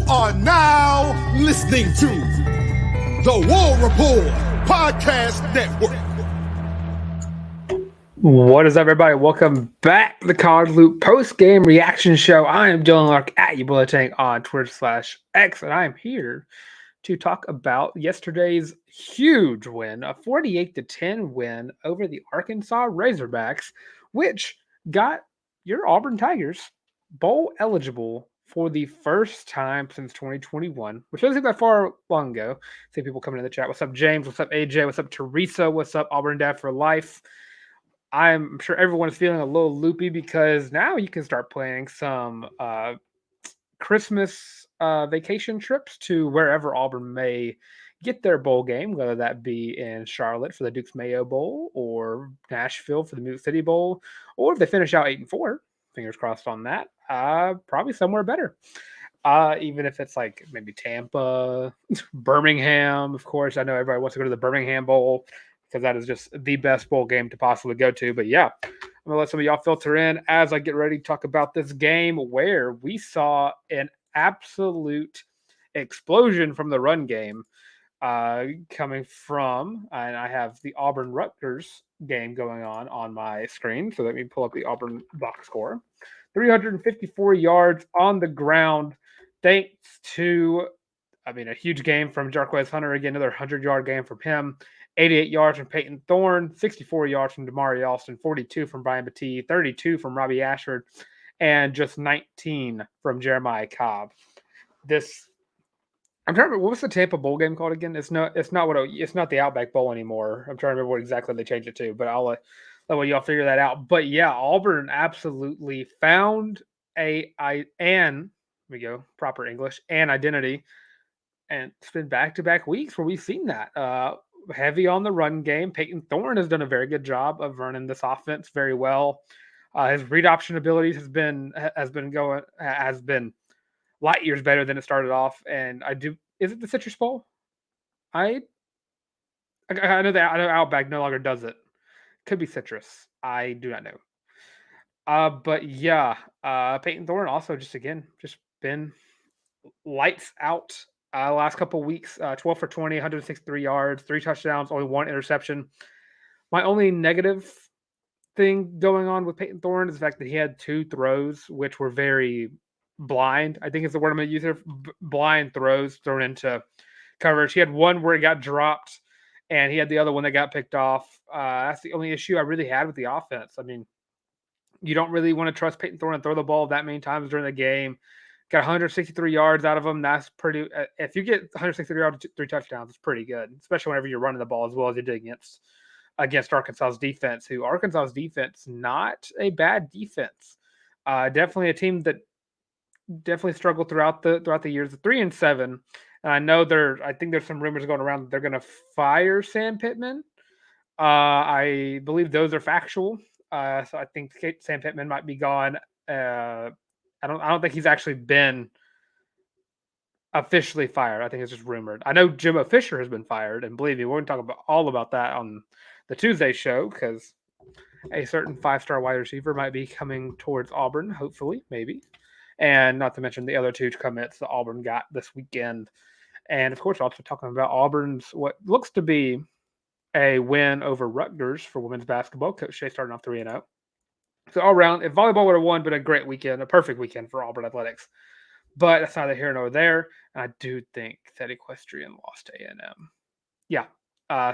are now listening to the War Report Podcast Network. What is up, everybody? Welcome back to the College Loop post-game reaction show. I am Dylan Larck at YouBulleting on Twitter/X, and I am here to talk about yesterday's huge win, a 48-10 win over the Arkansas Razorbacks, which got your Auburn Tigers bowl eligible for the first time since 2021, which doesn't seem that far long ago. See people coming in the chat. What's up, James? What's up, AJ? What's up, Teresa? What's up, Auburn Dad for Life? I'm sure everyone is feeling a little loopy because now you can start planning some Christmas vacation trips to wherever Auburn may get their bowl game, whether that be in Charlotte for the Duke's Mayo Bowl or Nashville for the Music City Bowl, or if they finish out 8-4, fingers crossed on that, probably somewhere better. Even if it's like maybe Tampa, Birmingham, of course. I know everybody wants to go to the Birmingham Bowl because that is just the best bowl game to possibly go to. But yeah, I'm going to let some of y'all filter in as I get ready to talk about this game where we saw an absolute explosion from the run game coming from, and I have the Auburn-Rutgers game going on my screen. So let me pull up the Auburn box score. 354 yards on the ground, thanks to, a huge game from Jarquez Hunter. Again, another 100-yard game from him. 88 yards from Peyton Thorne, 64 yards from Damari Alston, 42 from Brian Battie, 32 from Robbie Ashford, and just 19 from Jeremiah Cobb. I'm trying to remember, what was the Tampa Bowl game called again? It's not the Outback Bowl anymore. I'm trying to remember what exactly they changed it to, but I'll let y'all figure that out. But yeah, Auburn absolutely found proper English, and identity. And it's been back-to-back weeks where we've seen that. Heavy on the run game. Peyton Thorne has done a very good job of running this offense very well. His read option abilities has been light years better than it started off. And is it the Citrus Bowl? I know that Outback no longer does it. Could be Citrus. I do not know. But yeah, Peyton Thorne also just been lights out. Last couple weeks, 12 for 20, 163 yards, 3 touchdowns, only 1 interception. My only negative thing going on with Peyton Thorne is the fact that he had 2 throws, which were very blind. I think it's the word I'm going to use here. Blind throws thrown into coverage. He had one where he got dropped, and he had the other one that got picked off. That's the only issue I really had with the offense. I mean, you don't really want to trust Peyton Thorne and throw the ball that many times during the game. Got 163 yards out of him. That's pretty. If you get 163 yards, 3 touchdowns, it's pretty good, especially whenever you're running the ball as well as you did against Arkansas's defense. Arkansas's defense, not a bad defense. Definitely a team that definitely struggled throughout the years. 3-7, and I know I think there's some rumors going around that they're going to fire Sam Pittman. I believe those are factual. So I think Sam Pittman might be gone. I don't think he's actually been officially fired. I think it's just rumored. I know Jimbo Fisher has been fired, and believe me, we're going to talk all about that on the Tuesday show because a certain 5-star wide receiver might be coming towards Auburn, hopefully, maybe. And not to mention the other 2 commits that Auburn got this weekend. And, of course, also talking about Auburn's what looks to be a win over Rutgers for women's basketball. Coach Shea starting off 3-0. So all around, if volleyball would have won, been a great weekend, a perfect weekend for Auburn athletics. But that's neither here nor there. And I do think that Equestrian lost to A&M. Yeah.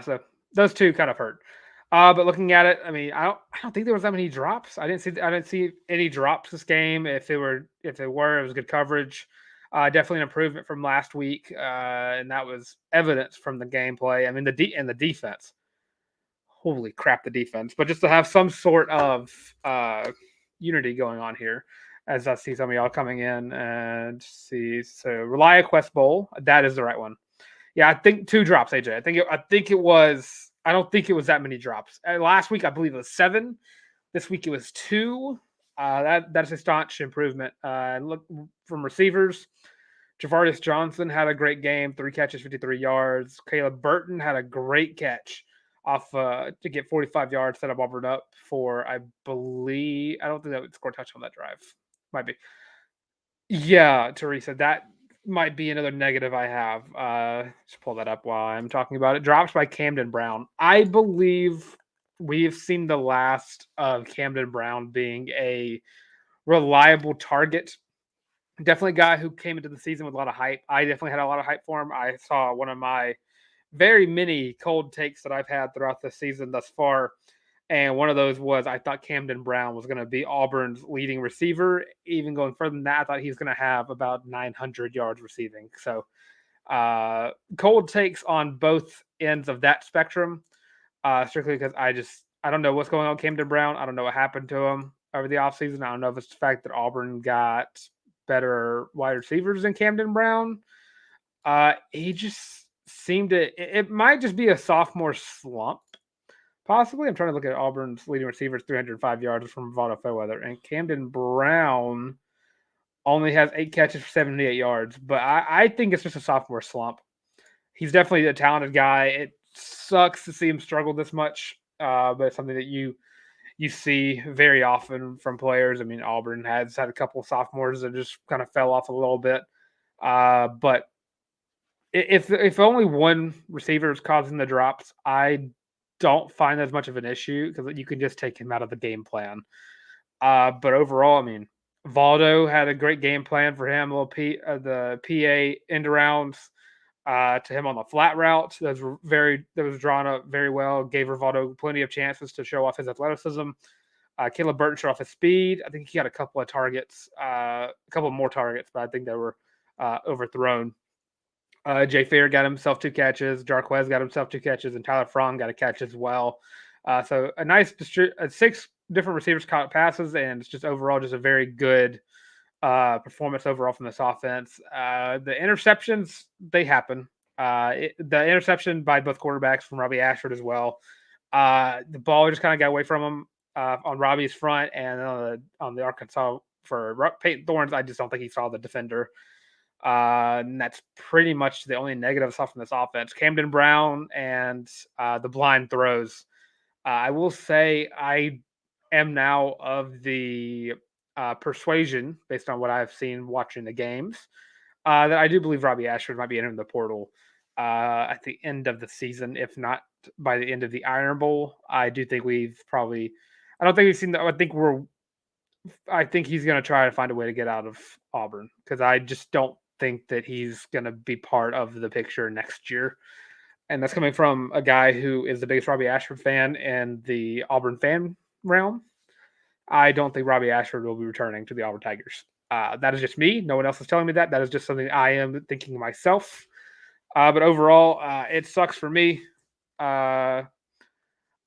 So those 2 kind of hurt. But looking at it, I mean, I don't think there was that many drops. I didn't see any drops this game. If it were, it was good coverage. Definitely an improvement from last week, and that was evidence from the gameplay. I mean, the defense. Holy crap, the defense. But just to have some sort of unity going on here, as I see some of y'all coming in and see. So, Relia Quest Bowl, that is the right one. Yeah, I think 2 drops, AJ. I don't think it was that many drops. Last week, I believe it was 7. This week, it was 2. That's a staunch improvement. Look from receivers. Javarius Johnson had a great game, 3 catches, 53 yards. Caleb Burton had a great catch off to get 45 yards, set up Auburn up for, I don't think that would score a touchdown on that drive. Might be. Yeah, Teresa, that might be another negative I have. Just pull that up while I'm talking about it. Drops by Camden Brown. I believe we've seen the last of Camden Brown being a reliable target. Definitely a guy who came into the season with a lot of hype. I definitely had a lot of hype for him. I saw one of my very many cold takes that I've had throughout the season thus far. And one of those was I thought Camden Brown was going to be Auburn's leading receiver. Even going further than that, I thought he was going to have about 900 yards receiving. So cold takes on both ends of that spectrum, strictly because I don't know what's going on with Camden Brown. I don't know what happened to him over the offseason. I don't know if it's the fact that Auburn got better wide receivers than Camden Brown. He just seemed to. It might just be a sophomore slump. Possibly. I'm trying to look at Auburn's leading receivers, 305 yards from Vaughn Fairweather. And Camden Brown only has 8 catches for 78 yards. But I think it's just a sophomore slump. He's definitely a talented guy. It sucks to see him struggle this much, but it's something that you see very often from players. I mean, Auburn has had a couple of sophomores that just kind of fell off a little bit. But if only one receiver is causing the drops, I don't find as much of an issue because you can just take him out of the game plan. But overall, I mean, Valdo had a great game plan for him. The PA end arounds to him on the flat route that was drawn up very well. Gave Rivaldo plenty of chances to show off his athleticism. Caleb Burton showed off his speed. I think he got a couple of targets, a couple more targets, but I think they were overthrown. Jay Fair got himself 2 catches. Jarquez got himself 2 catches, and Tyler Fromm got a catch as well. So a nice 6 different receivers caught passes, and it's just overall just a very good performance overall from this offense. The interceptions, they happen. The interception by both quarterbacks from Robbie Ashford as well. The ball just kind of got away from him on Robbie's front, and on the Arkansas for Peyton Thorns, I just don't think he saw the defender. And that's pretty much the only negative stuff from this offense. Camden Brown and the blind throws. I will say I am now of the persuasion, based on what I've seen watching the games, that I do believe Robbie Ashford might be entering the portal at the end of the season, if not by the end of the Iron Bowl. I do think I don't think we've seen that. I think he's going to try to find a way to get out of Auburn because I just don't think that he's going to be part of the picture next year. And that's coming from a guy who is the biggest Robbie Ashford fan in the Auburn fan realm. I don't think Robbie Ashford will be returning to the Auburn Tigers. That is just me. No one else is telling me that. That is just something I am thinking myself. But overall, it sucks for me. I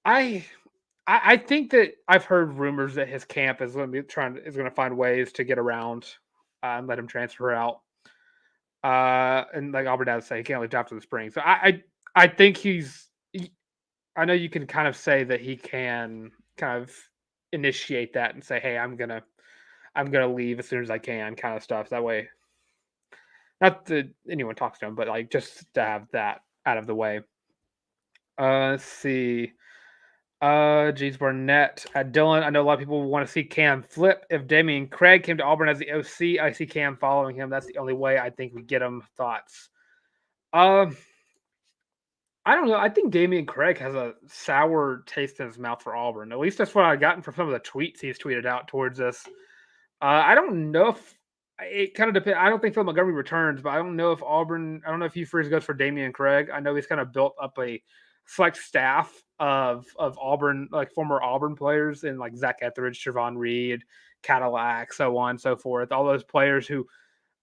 think that I've heard rumors that his camp is going to find ways to get around and let him transfer out. And like Auburn does say, he can't leave after the spring. So I think I know you can kind of say that he can kind of initiate that and say, hey, I'm gonna leave as soon as I can, kind of stuff. That way, not that anyone talks to him, but like just to have that out of the way. Let's see. James Barnett at Dylan. I know a lot of people want to see Cam flip. If Damian Craig came to Auburn as the OC, I see Cam following him. That's the only way I think we get him. Thoughts? I don't know. I think Damian Craig has a sour taste in his mouth for Auburn. At least that's what I've gotten from some of the tweets he's tweeted out towards us. I don't know if it kind of depends. I don't think Phil Montgomery returns, but I don't know if Hugh Freeze goes for Damian Craig. I know he's kind of built up a select staff of Auburn, like former Auburn players, and like Zach Etheridge, Trevon Reed, Cadillac, so on and so forth. All those players who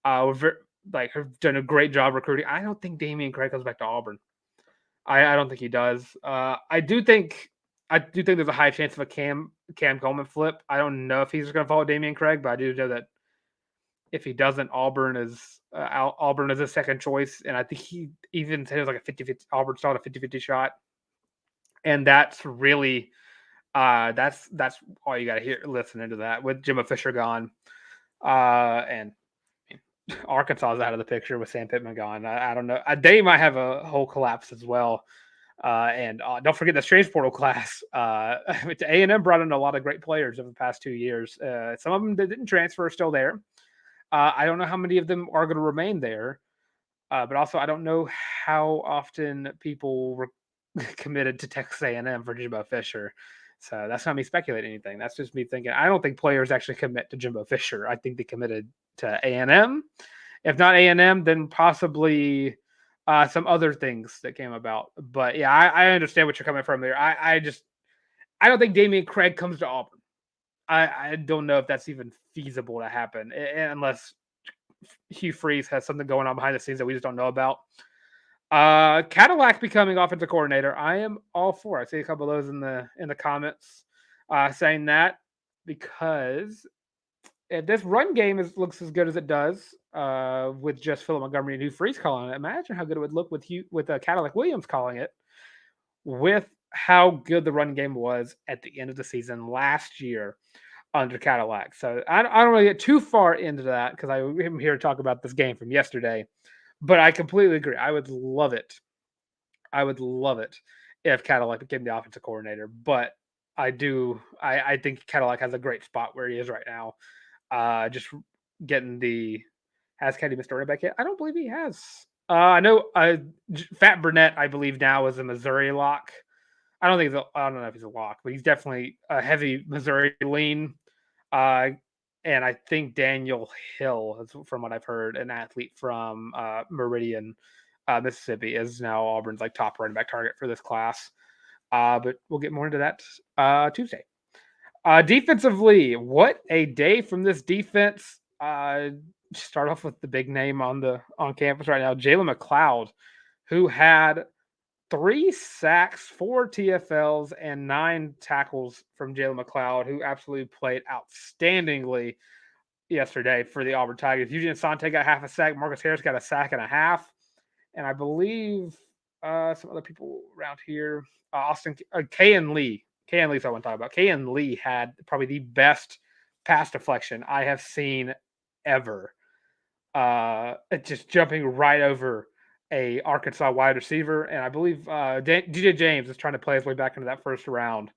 have done a great job recruiting. I don't think Damian Craig goes back to Auburn. I don't think he does. I do think there's a high chance of a Cam Coleman flip. I don't know if he's going to follow Damian Craig, but I do know that if he doesn't, Auburn is a second choice, and I think he even said it was like a 50-50. Auburn saw a 50-50 shot, and that's really that's all you got to listen into that with Jimbo Fisher gone, and Arkansas is out of the picture with Sam Pittman gone. I don't know. They might have a whole collapse as well. And don't forget the Strange Portal class. A&M brought in a lot of great players over the past 2 years. Some of them that didn't transfer are still there. I don't know how many of them are going to remain there, but also I don't know how often people were committed to Texas A&M for Jimbo Fisher. So that's not me speculating anything. That's just me thinking. I don't think players actually commit to Jimbo Fisher. I think they committed to A&M. If not A&M, then possibly some other things that came about. But yeah, I understand what you're coming from there. I don't think Damian Craig comes to Auburn. I don't know if that's even feasible to happen unless Hugh Freeze has something going on behind the scenes that we just don't know about. Cadillac becoming offensive coordinator. I am all for. I see a couple of those in the comments saying that because if this run game looks as good as it does with just Philip Montgomery and Hugh Freeze calling it, imagine how good it would look with Cadillac Williams calling it. With how good the run game was at the end of the season last year under Cadillac. So I don't really get too far into that because I'm here to talk about this game from yesterday. But I completely agree. I would love it. I would love it if Cadillac became the offensive coordinator. But I think Cadillac has a great spot where he is right now. Just getting has Caddy missed a running back yet? I don't believe he has. I know Fat Burnett, I believe now is a Missouri lock. I don't know if he's a lock, but he's definitely a heavy Missouri lean. And I think Daniel Hill, from what I've heard, an athlete from Meridian, Mississippi, is now Auburn's like top running back target for this class. But we'll get more into that Tuesday. Defensively, what a day from this defense. Start off with the big name on campus right now, Jalen McLeod, who had 3 sacks, 4 TFLs, and 9 tackles from Jalen McLeod, who absolutely played outstandingly yesterday for the Auburn Tigers. Eugene Asante got half a sack. Marcus Harris got a sack and a half. And I believe some other people around here, Kayan Lee. Kayan Lee's what I want to talk about. Kayan Lee had probably the best pass deflection I have seen ever. Just jumping right over a Arkansas wide receiver, and I believe DJ James is trying to play his way back into that first round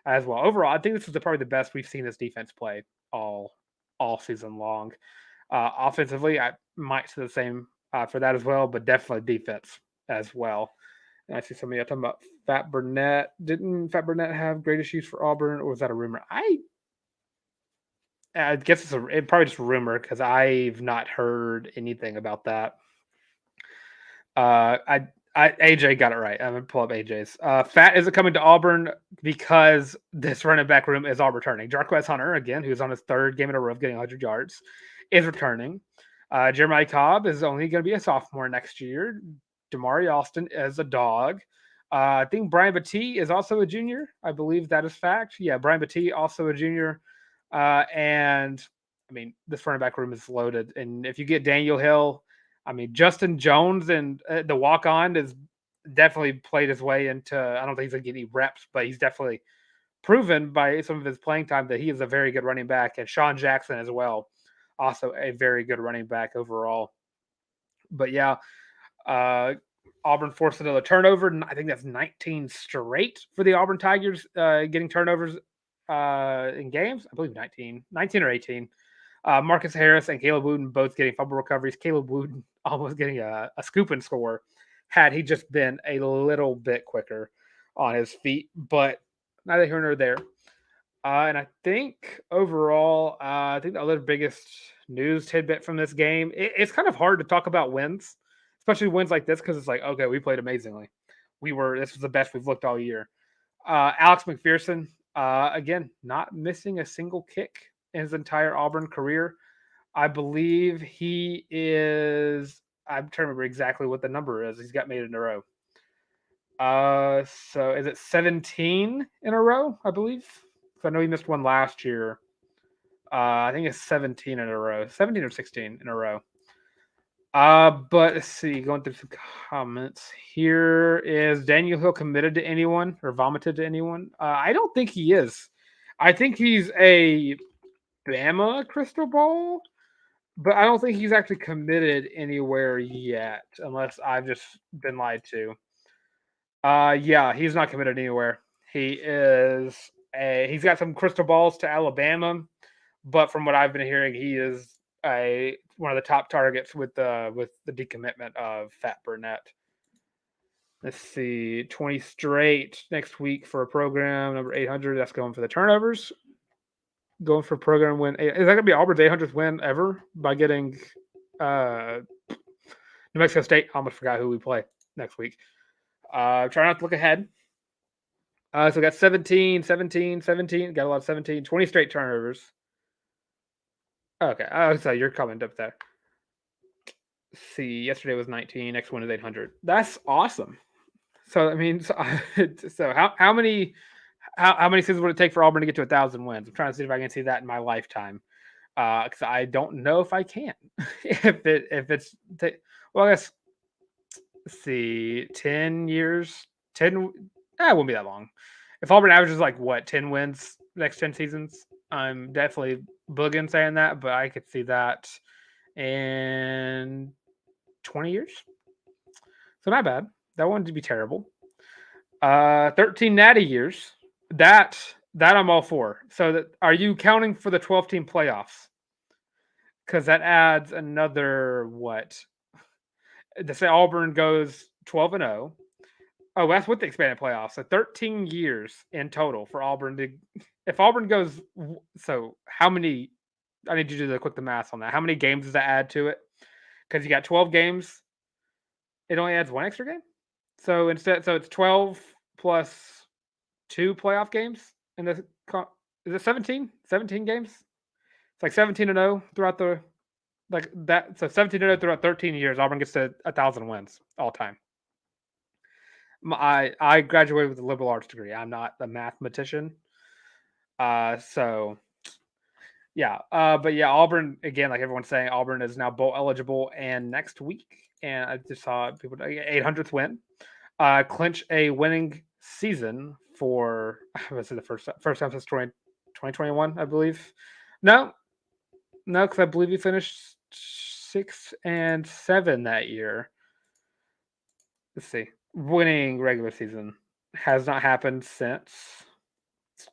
as well. Overall, I think this is probably the best we've seen this defense play all season long. Offensively, I might say the same for that as well, but definitely defense as well. And I see somebody talking about Fat Burnett. Didn't Fat Burnett have great issues for Auburn, or was that a rumor? I guess it's probably just a rumor because I've not heard anything about that. AJ got it right. I'm gonna pull up AJ's. Fat isn't coming to Auburn because this running back room is all returning. Jarquez Hunter, again, who's on his 3rd game in a row of getting 100 yards, is returning. Jeremiah Cobb is only going to be a sophomore next year. Damari Austin is a dog. I think Brian Battie is also a junior. I believe that is fact. Yeah, Brian Battie also a junior. And I mean, this running back room is loaded. And if you get Daniel Hill, I mean, Justin Jones and the walk-on is definitely played his way into. I don't think he's going to get any reps, but he's definitely proven by some of his playing time that he is a very good running back. And Sean Jackson as well, also a very good running back overall. But yeah, Auburn forced another turnover. And I think that's 19 straight for the Auburn Tigers getting turnovers in games. I believe 19 or 18. Marcus Harris and Caleb Wooden both getting fumble recoveries. Caleb Wooden almost getting a scoop and score had he just been a little bit quicker on his feet, but neither here nor there. And I think overall, I think the other biggest news tidbit from this game, it's kind of hard to talk about wins, especially wins like this, because it's like, okay, we played amazingly. This was the best we've looked all year. Alex McPherson, again, not missing a single kick in his entire Auburn career. I believe he is, I'm trying to remember exactly what the number is. He's got made in a row. So is it 17 in a row, I believe? So I know he missed one last year. I think it's 17 in a row. 17 or 16 in a row. But let's see, going through some comments. Here is Daniel Hill committed to anyone or vomited to anyone? I don't think he is. I think he's a Bama crystal ball, but I don't think he's actually committed anywhere yet, unless I've just been lied to. Yeah, he's not committed anywhere. He's got some crystal balls to Alabama, but from what I've been hearing, he is one of the top targets with the decommitment of Fat Burnett. Let's see, 20 straight next week for a program number 800. That's going for the turnovers. Going for program win. Is that going to be Auburn's 800th win ever by getting New Mexico State? I almost forgot who we play next week. Try not to look ahead. So we got 17, 17, 17. Got a lot of 17. 20 straight turnovers. Okay. So you're coming up there. See, yesterday was 19. Next one is 800. That's awesome. So I mean, so how many seasons would it take for Auburn to get to 1,000 wins? I'm trying to see if I can see that in my lifetime, because I don't know if I can. Well, I guess, let's see, 10 years, 10. It won't be that long. If Auburn averages like 10 wins next 10 seasons, I'm definitely booging saying that, but I could see that in 20 years. So not bad. That one to be terrible. 13 natty years. That I'm all for. So are you counting for the 12-team playoffs? Because that adds another what? To say Auburn goes 12-0. Oh, that's with the expanded playoffs. So 13 years in total for Auburn to. If Auburn goes, so how many? I need you to do the math on that. How many games does that add to it? Because you got 12 games. It only adds one extra game. So it's 12 plus 2 playoff games. And is it 17? 17 games? It's like 17-0 throughout the like that. So 17-0 throughout 13 years. Auburn gets to 1,000 wins all time. I graduated with a liberal arts degree. I'm not a mathematician. So yeah. But yeah, Auburn again, like everyone's saying, Auburn is now bowl eligible, and next week, and I just saw people 800th win, clinch a winning season for I would say the first time since 2021, I believe. No, because I believe he finished 6-7 that year. Let's see. Winning regular season has not happened since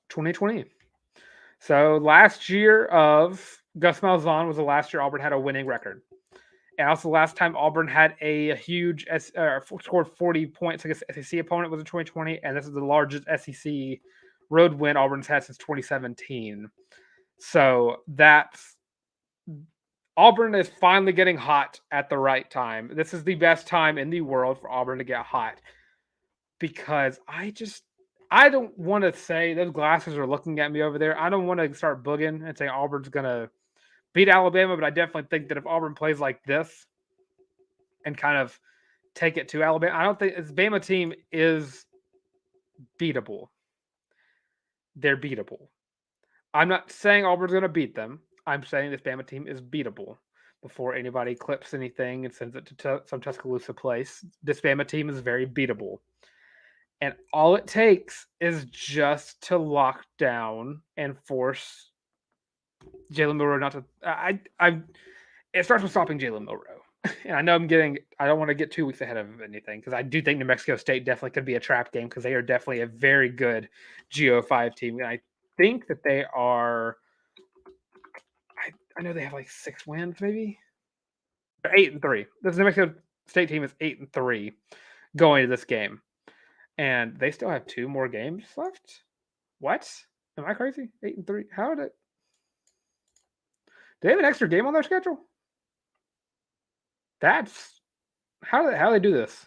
2020. So last year of Gus Malzahn was the last year Auburn had a winning record. And also the last time Auburn had a huge scored 40 points against SEC opponent was in 2020, and this is the largest SEC road win Auburn's had since 2017. So that's Auburn is finally getting hot at the right time. This is the best time in the world for Auburn to get hot, because I don't want to say those glasses are looking at me over there. I don't want to start booging and say Auburn's going to beat Alabama, but I definitely think that if Auburn plays like this and kind of take it to Alabama, I don't think this Bama team is beatable. They're beatable. I'm not saying Auburn's going to beat them. I'm saying this Bama team is beatable. Before anybody clips anything and sends it to some Tuscaloosa place, this Bama team is very beatable. And all it takes is just to lock down and force Jalen Milroe not to. It starts with stopping Jalen Milroe. And I know I don't want to get 2 weeks ahead of anything, because I do think New Mexico State definitely could be a trap game, because they are definitely a very good GO5 team. And I think that they are. I know they have like 6 wins, maybe. They're 8-3. This New Mexico State team is 8-3 going to this game. And they still have 2 more games left? What? Am I crazy? 8-3. How did it? Do they have an extra game on their schedule? That's how do they do this?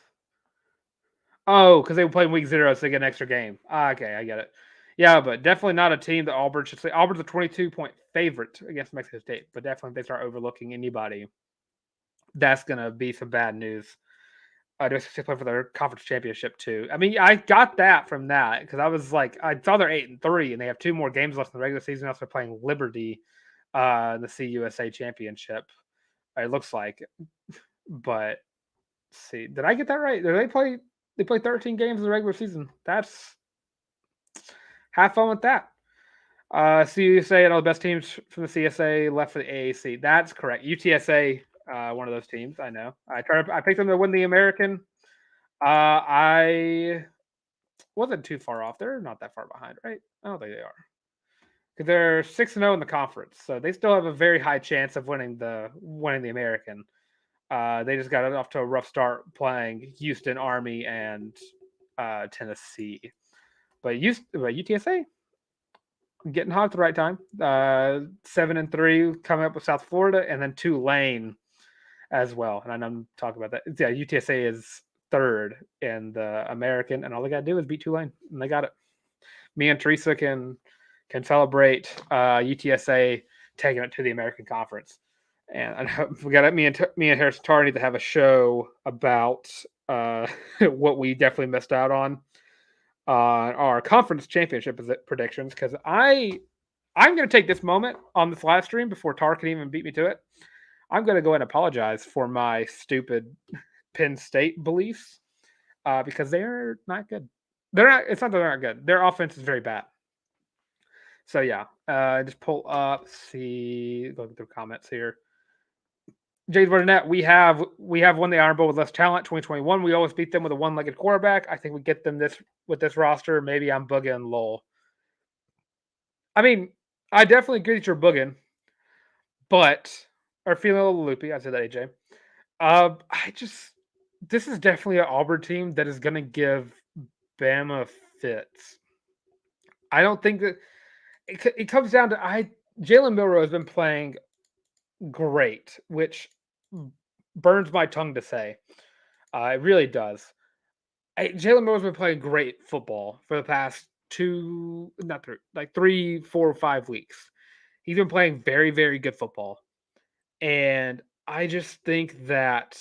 Oh, because they play in week 0, so they get an extra game. Okay, I get it. Yeah, but definitely not a team that Auburn should say. Auburn's a 22-point favorite against Mexico State, but definitely if they start overlooking anybody, that's gonna be some bad news. To play for their conference championship too. I mean, I got that from that, because I was like, I saw they're 8-3 and they have 2 more games left in the regular season. Also playing Liberty, in the CUSA championship. It looks like, but see, did I get that right? Did they play? They play 13 games in the regular season. That's have fun with that. CUSA and all the best teams from the CSA left for the AAC. That's correct. UTSA. One of those teams, I know. I picked them to win the American. I wasn't too far off. They're not that far behind, right? I don't think they are. because they're 6-0 in the conference, so they still have a very high chance of winning the American. They just got off to a rough start playing Houston, Army, and Tennessee. But UTSA getting hot at the right time. 7-3 coming up with South Florida, and then Tulane as well. And I'm talking about that. Yeah, UTSA is third in the American, and all they got to do is beat Tulane, and they got it. Me and Teresa can celebrate UTSA taking it to the American Conference. And we got me and Harrison Tarr need to have a show about what we definitely missed out on our conference championship predictions, because I'm going to take this moment on this live stream before Tarr can even beat me to it. I'm going to go ahead and apologize for my stupid Penn State beliefs because they're not good. They're not. It's not that they're not good. Their offense is very bad. So yeah, just pull up, see, look through comments here. James Burnett, we have won the Iron Bowl with less talent. 2021, we always beat them with a one-legged quarterback. I think we get them with this roster. Maybe I'm bugging lol. I mean, I definitely agree that you're bugging, but or feeling a little loopy. I said that, AJ. This is definitely an Auburn team that is going to give Bama fits. I don't think that it comes down to Jalen Milroe has been playing great, which burns my tongue to say. It really does. Jalen Milroe's been playing great football for the past 3, 4, 5 weeks. He's been playing very, very good football. And I just think that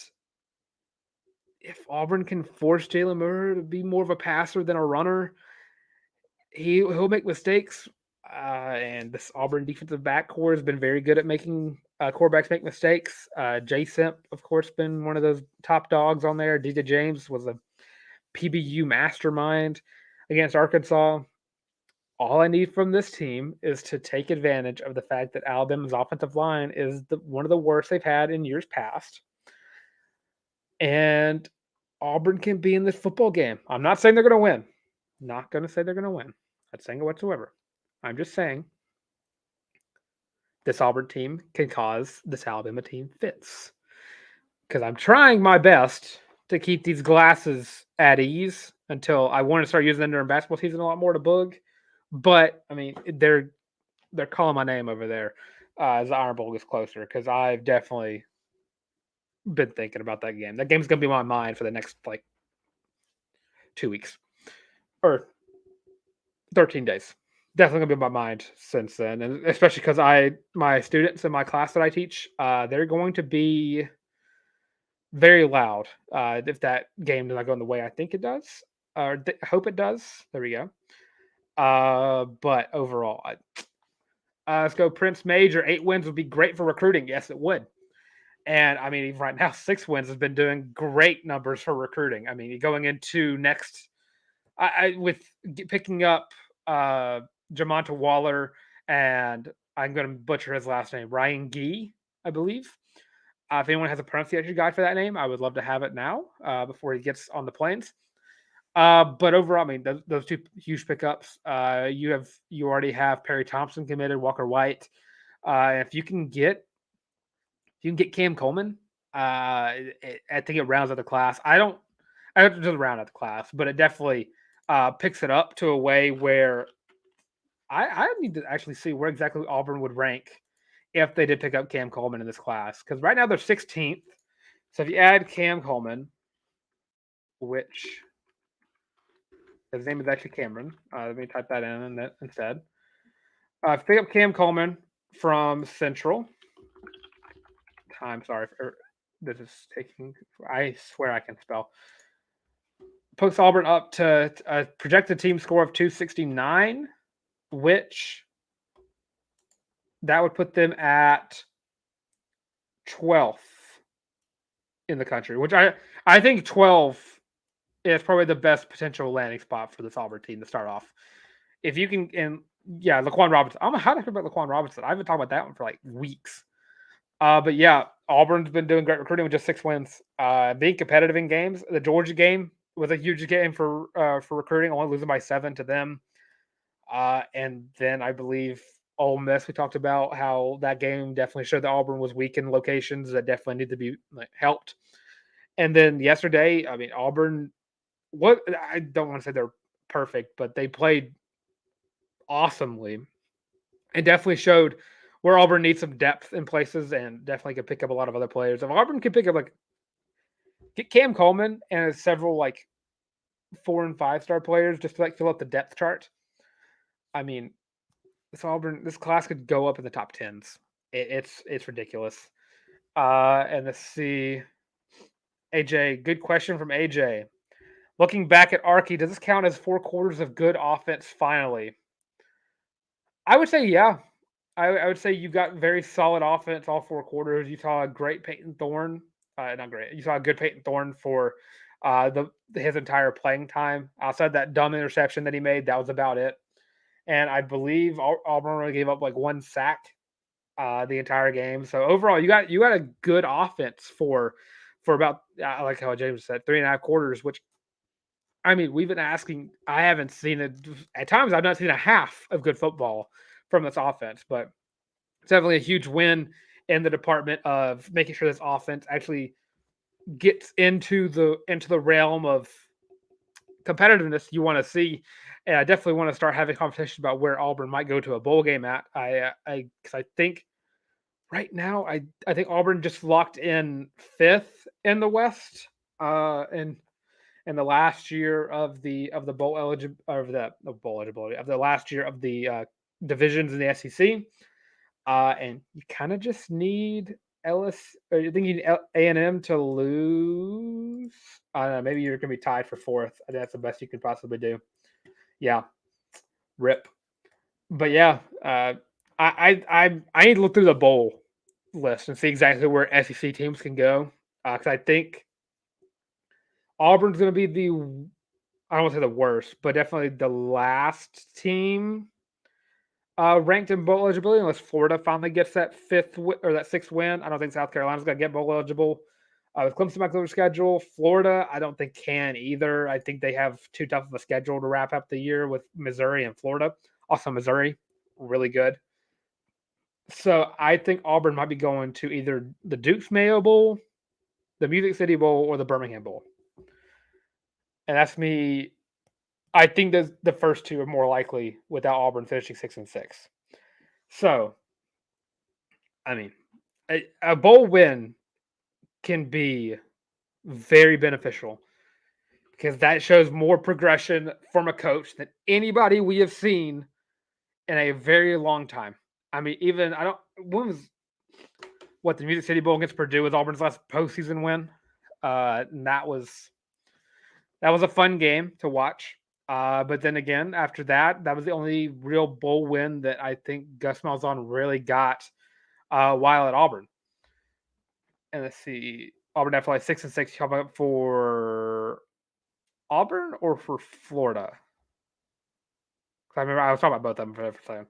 if Auburn can force Jalen Milroe to be more of a passer than a runner, he'll make mistakes. And this Auburn defensive backcourt has been very good at making quarterbacks make mistakes. Jay Simp, of course, been one of those top dogs on there. DJ James was a PBU mastermind against Arkansas. All I need from this team is to take advantage of the fact that Alabama's offensive line is one of the worst they've had in years past. And Auburn can be in this football game. I'm not saying they're going to win. Not going to say they're going to win. Not saying it whatsoever. I'm just saying this Auburn team can cause this Alabama team fits. Because I'm trying my best to keep these glasses at ease until I want to start using them during basketball season a lot more to bug. But, I mean, they're calling my name over there as the Iron Bowl gets closer, because I've definitely been thinking about that game. That game's going to be on my mind for the next, 2 weeks. Or 13 days. Definitely going to be on my mind since then. And especially because my students in my class that I teach, they're going to be very loud if that game does not go in the way I think it does. Or I hope it does. There we go. But overall, let's go Prince Major. 8 wins would be great for recruiting. Yes, it would. And I mean, right now, 6 wins has been doing great numbers for recruiting. I mean, going into next, with picking up Jamonta Waller, and I'm going to butcher his last name, Ryan Gee, I believe. If anyone has a pronunciation guide for that name, I would love to have it now before he gets on the planes. But overall, I mean, those 2 huge pickups. You already have Perry Thompson committed, Walker White. If you can get Cam Coleman, I think it rounds out the class. I don't just round out the class, but it definitely picks it up to a way where I need to actually see where exactly Auburn would rank if they did pick up Cam Coleman in this class. Because right now they're 16th. So if you add Cam Coleman, which his name is actually Cameron. Let me type that in instead. Pick up Cam Coleman from Central. I'm sorry. This is taking. I swear I can spell. Puts Auburn up to a projected team score of 269, which that would put them at 12th in the country. Which I think 12 is probably the best potential landing spot for this Auburn team to start off. If you can, and yeah, Laquan Robinson. I don't know how to talk about Laquan Robinson. I've been talking about that one for weeks. But yeah, Auburn's been doing great recruiting with just 6 wins. Being competitive in games. The Georgia game was a huge game for recruiting, only losing by 7 to them. And then I believe Ole Miss, we talked about how that game definitely showed that Auburn was weak in locations that definitely need to be helped. And then yesterday, I mean, Auburn, I don't want to say they're perfect, but they played awesomely and definitely showed where Auburn needs some depth in places and definitely could pick up a lot of other players. If Auburn could pick up get Cam Coleman and several 4 and 5 star players just to fill up the depth chart, I mean, this class could go up in the top tens. It's ridiculous. And let's see, AJ, good question from AJ. Looking back at Archie, does this count as 4 quarters of good offense finally? I would say yeah. I would say you got very solid offense all 4 quarters. You saw a great Peyton Thorne. Not great. You saw a good Peyton Thorne for his entire playing time. Outside that dumb interception that he made, that was about it. And I believe Auburn only gave up 1 sack the entire game. So overall, you got a good offense for about I like how James said 3.5 quarters, which I mean, we've been asking. I haven't seen it at times. I've not seen a half of good football from this offense, but it's definitely a huge win in the department of making sure this offense actually gets into the realm of competitiveness you want to see. And I definitely want to start having conversations about where Auburn might go to a bowl game at. Because I think right now I think Auburn just locked in 5th in the West. And in the last year of the bowl eligibility of the last year of the divisions in the SEC, and you kind of just need Ellis. Or you think you need A&M to lose? I don't know. Maybe you're gonna be tied for 4th. I think that's the best you could possibly do. Yeah, rip. But yeah, I need to look through the bowl list and see exactly where SEC teams can go because I think Auburn's going to be I don't want to say the worst, but definitely the last team ranked in bowl eligibility unless Florida finally gets that 6th win. I don't think South Carolina's going to get bowl eligible. With Clemson back on their schedule, Florida, I don't think can either. I think they have too tough of a schedule to wrap up the year with Missouri and Florida. Also, Missouri, really good. So I think Auburn might be going to either the Duke's Mayo Bowl, the Music City Bowl, or the Birmingham Bowl. And that's me. I think the first 2 are more likely without Auburn finishing 6-6. So, I mean, a bowl win can be very beneficial because that shows more progression from a coach than anybody we have seen in a very long time. I mean, even when was the Music City Bowl against Purdue was Auburn's last postseason win. And that was a fun game to watch. But then again, after that was the only real bowl win that I think Gus Malzahn really got while at Auburn. And let's see, Auburn after 6-6. How about for Auburn or for Florida? I remember I was talking about both of them for a second.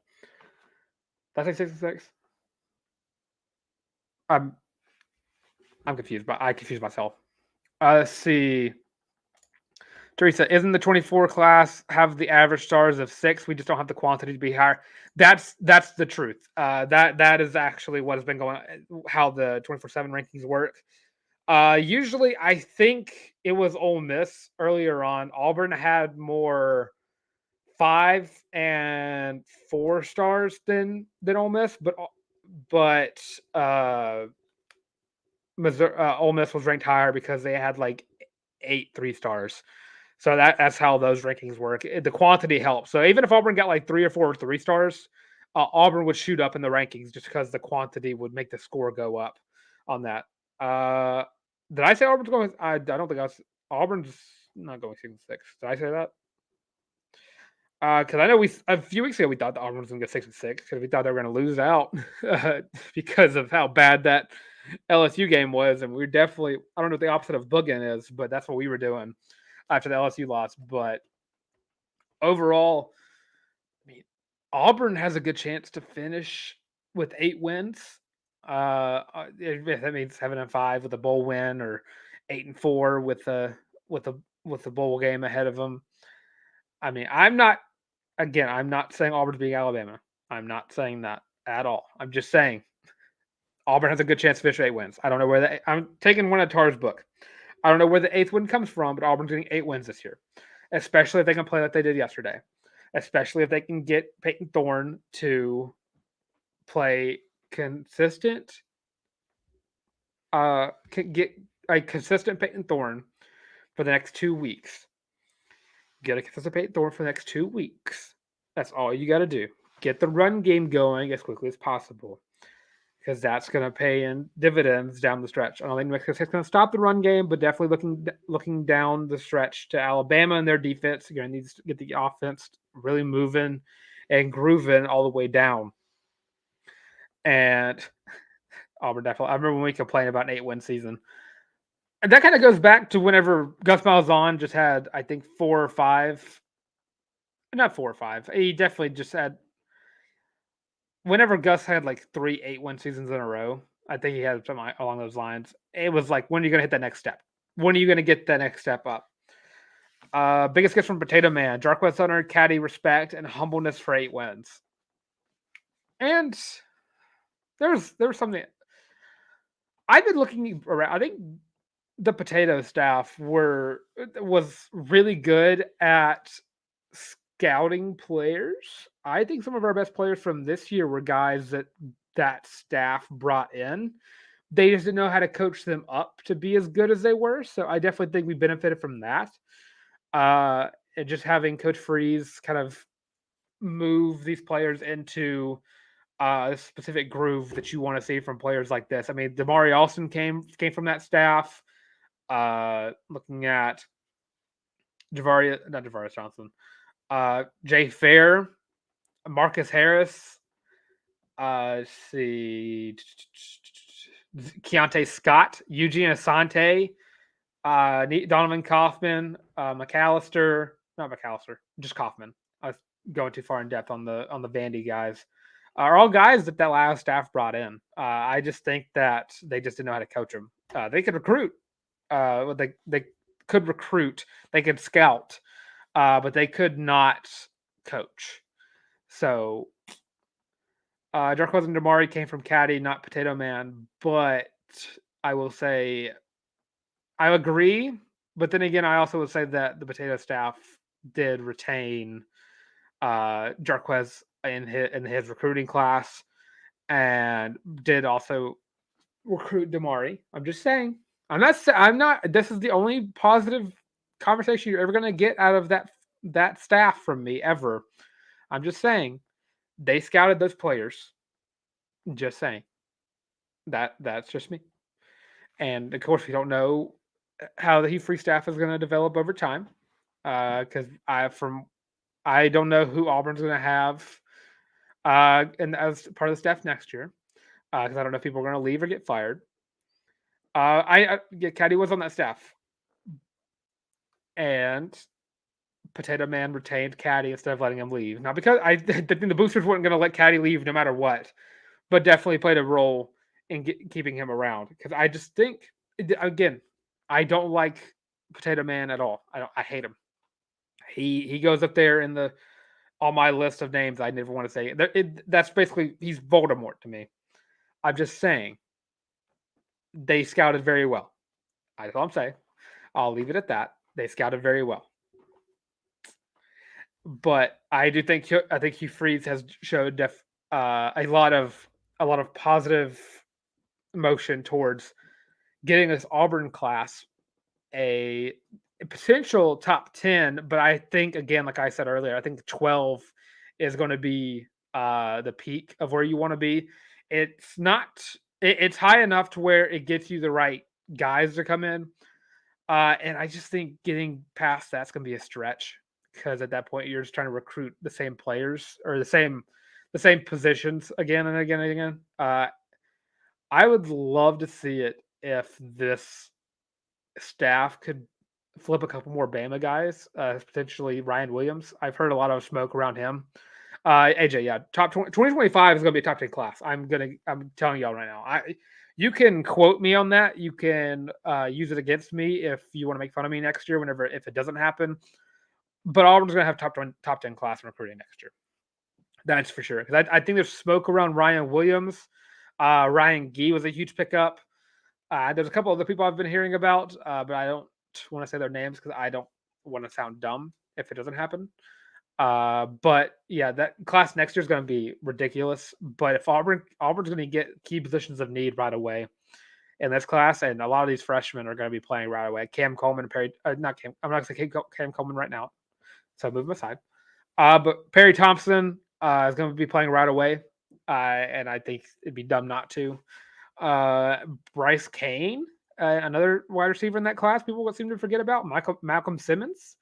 Did I say 6-6? I'm confused, but I confused myself. Let's see. Teresa, isn't the 24 class have the average stars of 6? We just don't have the quantity to be higher. That's the truth. That is actually what has been going on, how the 24/7 rankings work. Usually, I think it was Ole Miss earlier on. Auburn had more 5 and 4 stars than Ole Miss, but Missouri, Ole Miss was ranked higher because they had 8 3 stars. So that's how those rankings work. The quantity helps. So even if Auburn got 3 or 4 3 stars, Auburn would shoot up in the rankings just because the quantity would make the score go up on that. Did I say Auburn's going? I don't think Auburn's not going 6-6. Did I say that? Because I know a few weeks ago we thought the Auburn was going to go 6-6 because we thought they were going to lose out because of how bad that LSU game was, and we were definitely, I don't know what the opposite of booging is, but that's what we were doing after the LSU loss. But overall, I mean, Auburn has a good chance to finish with 8 wins. If that means 7-5 with a bowl win, or 8-4 with the bowl game ahead of them. I mean, I'm not saying Auburn's beating Alabama. I'm not saying that at all. I'm just saying Auburn has a good chance to finish 8 wins. I don't know where I'm taking one of Tarr's book. I don't know where the 8th win comes from, but Auburn's getting 8 wins this year, especially if they can play like they did yesterday, especially if they can get Peyton Thorne to play consistent, can get a consistent Peyton Thorne for the next 2 weeks. Get a consistent Peyton Thorne for the next 2 weeks. That's all you got to do. Get the run game going as quickly as possible, because that's going to pay in dividends down the stretch. I don't think Mexico State's going to stop the run game, but definitely looking down the stretch to Alabama and their defense. You're going to need to get the offense really moving and grooving all the way down. And Auburn definitely. I remember when we complained about an 8-win season. And that kind of goes back to whenever Gus Malzahn just had, I think, 4 or 5. Not 4 or 5. He definitely just had. Whenever Gus had like 3 8-win seasons in a row, I think he had something along those lines. It was like, when are you going to hit that next step? When are you going to get that next step up? Biggest gifts from Potato Man: Jarquez Hunter, caddy respect, and humbleness for 8 wins. And there's something. I've been looking around. I think the Potato staff was really good at scouting players. I think some of our best players from this year were guys that staff brought in. They just didn't know how to coach them up to be as good as they were. So I definitely think we benefited from that. And just having Coach Freeze kind of move these players into a specific groove that you want to see from players like this. I mean, Damari Alston came from that staff. Looking at not Javarius Johnson, Jay Fair, Marcus Harris, see, Keontae Scott, Eugene Asante, Donovan Kaufman, just Kaufman. I was going too far in depth on the Vandy guys. Are all guys that last staff brought in. I just think that they just didn't know how to coach them. They could recruit. They could recruit. They could scout, but they could not coach. So Jarquez and Damari came from Caddy, not Potato Man. But I will say I agree. But then again, I also would say that the Potato staff did retain Jarquez in his recruiting class, and did also recruit Damari. I'm just saying. I'm not. This is the only positive conversation you're ever going to get out of that staff from me ever. I'm just saying they scouted those players. Just saying. That's just me. And of course, we don't know how the Hugh Freeze staff is going to develop over time, because I don't know who Auburn's going to have and as part of the staff next year, because I don't know if people are going to leave or get fired. Caddy was on that staff, and Potato Man retained Caddy instead of letting him leave. Not because I think the boosters weren't going to let Caddy leave no matter what, but definitely played a role in keeping him around. Because I just think, again, I don't like Potato Man at all. I hate him. He goes up there in on my list of names I never want to say. That's basically, he's Voldemort to me. I'm just saying, they scouted very well. That's all I'm saying. I'll leave it at that. They scouted very well. But I think Hugh Freeze has showed a lot of positive motion towards getting this Auburn class a potential top 10. But I think, again, like I said earlier, I think 12 is going to be the peak of where you want to be. It's not. It's high enough to where it gets you the right guys to come in. And I just think getting past that's going to be a stretch, because at that point you're just trying to recruit the same players or the same positions again and again and again. I would love to see it if this staff could flip a couple more Bama guys, potentially Ryan Williams. I've heard a lot of smoke around him. AJ, yeah, top 2025 is going to be a top 10 class. I'm telling y'all right now. You can quote me on that. You can use it against me if you want to make fun of me next year, if it doesn't happen. But Auburn's going to have top 10 class in recruiting next year. That's for sure. Because I think there's smoke around Ryan Williams. Ryan Gee was a huge pickup. There's a couple other people I've been hearing about, but I don't want to say their names because I don't want to sound dumb if it doesn't happen. But yeah, that class next year is going to be ridiculous. But if Auburn's going to get key positions of need right away in this class, and a lot of these freshmen are going to be playing right away. Cam Coleman, Perry, not Cam. I'm not going to say Cam Coleman right now, so I move him aside. But Perry Thompson is going to be playing right away, and I think it'd be dumb not to. Bryce Kane, another wide receiver in that class, people would seem to forget about. Malcolm Simmons,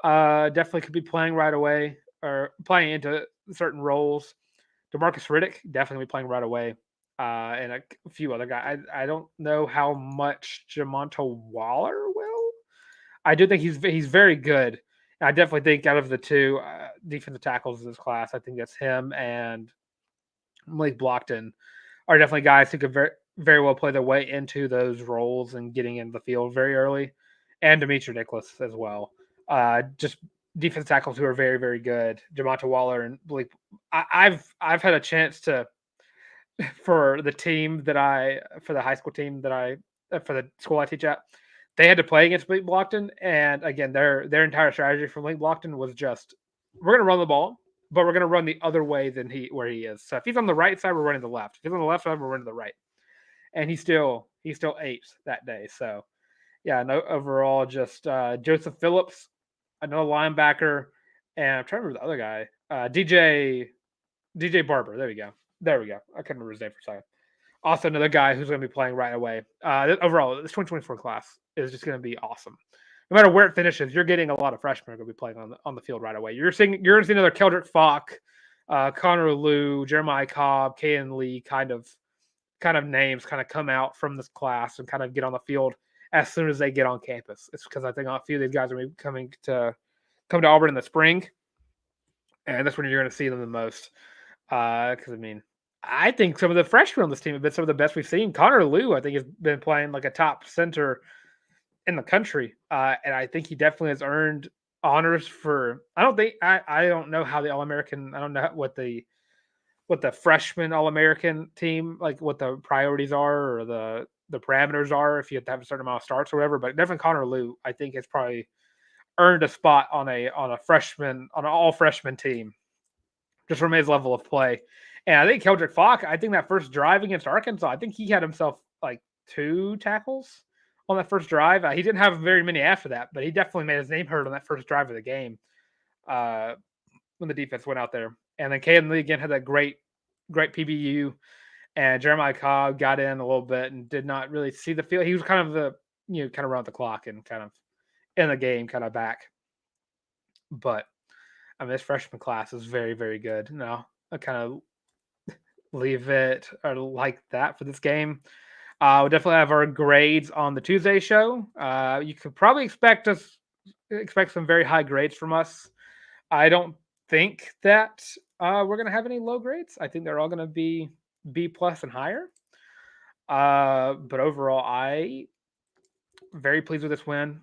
definitely could be playing right away or playing into certain roles. DeMarcus Riddick definitely be playing right away, and a few other guys. I don't know how much Jamonta Waller will. I do think he's very good. I definitely think out of the two defensive tackles in this class, I think that's him and Malik Blockton are definitely guys who could very well play their way into those roles and getting in the field very early, and Demetri Nicholas as well. Just defensive tackles who are very, very good. Jamonta Waller and Malik. I've had a chance to for the high school team for the school I teach at. They had to play against Malik Blockton, and again, their entire strategy for Malik Blockton was just we're going to run the ball, but we're going to run the other way than where he is. So if he's on the right side, we're running the left. If he's on the left side, we're running the right. And he still ate that day. So yeah, no, overall, just Joseph Phillips, another linebacker, and I'm trying to remember the other guy, DJ Barber. There we go. I couldn't remember his name for a second. Also, another guy who's going to be playing right away. Overall, this 2024 class is just going to be awesome. No matter where it finishes, you're getting a lot of freshmen going to be playing on the field right away. You're going to see another Keldrick Falk, Connor Liu, Jeremiah Cobb, Kayan Lee kind of names kind of come out from this class and kind of get on the field as soon as they get on campus. It's because I think a few of these guys are coming to Auburn in the spring, and that's when you're going to see them the most. Because I think some of the freshmen on this team have been some of the best we've seen. Connor Liu, I think, has been playing like a top center in the country, and I think he definitely has earned honors for. I don't know how the All-American. I don't know what the freshman All-American team, like what the priorities are or the parameters are if you have to have a certain amount of starts or whatever. But definitely Connor Liu, I think, has probably earned a spot on an all freshman team just from his level of play. And I think Keldrick Falk, I think that first drive against Arkansas, I think he had himself like 2 tackles on that first drive. He didn't have very many after that, but he definitely made his name heard on that first drive of the game when the defense went out there. And then Kayan Lee again had that great PBU, and Jeremiah Cobb got in a little bit and did not really see the field. He was kind of around the clock and kind of in the game, kind of back. But this freshman class is very, very good. Now I kind of leave it or like that for this game. We'll definitely have our grades on the Tuesday show. You could probably expect some very high grades from us. I don't think that we're going to have any low grades. I think they're all going to be B+ and higher. But overall, I very pleased with this win.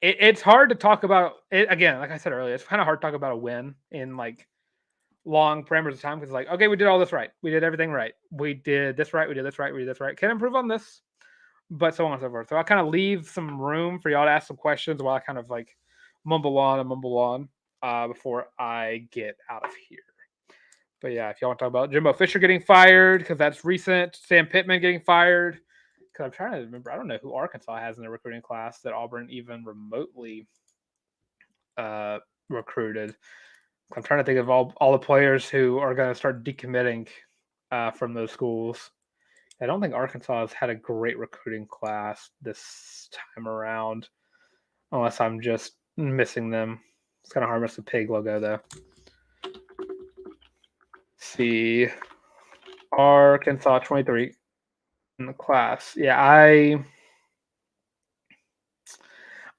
It's hard to talk about it again. Like I said earlier, it's kind of hard to talk about a win in like long parameters of time because like, okay, we did all this right. We did everything right. We did this right. We did this right. We did this right. Can improve on this, but so on and so forth. So I kind of leave some room for y'all to ask some questions while I kind of like mumble on before I get out of here. But yeah, if y'all want to talk about Jimbo Fisher getting fired because that's recent, Sam Pittman getting fired. Because I'm trying to remember, I don't know who Arkansas has in their recruiting class that Auburn even remotely recruited. I'm trying to think of all the players who are going to start decommitting from those schools. I don't think Arkansas has had a great recruiting class this time around, unless I'm just missing them. It's kind of hard to miss the pig logo, though. Let's see. Arkansas 23 in the class. Yeah,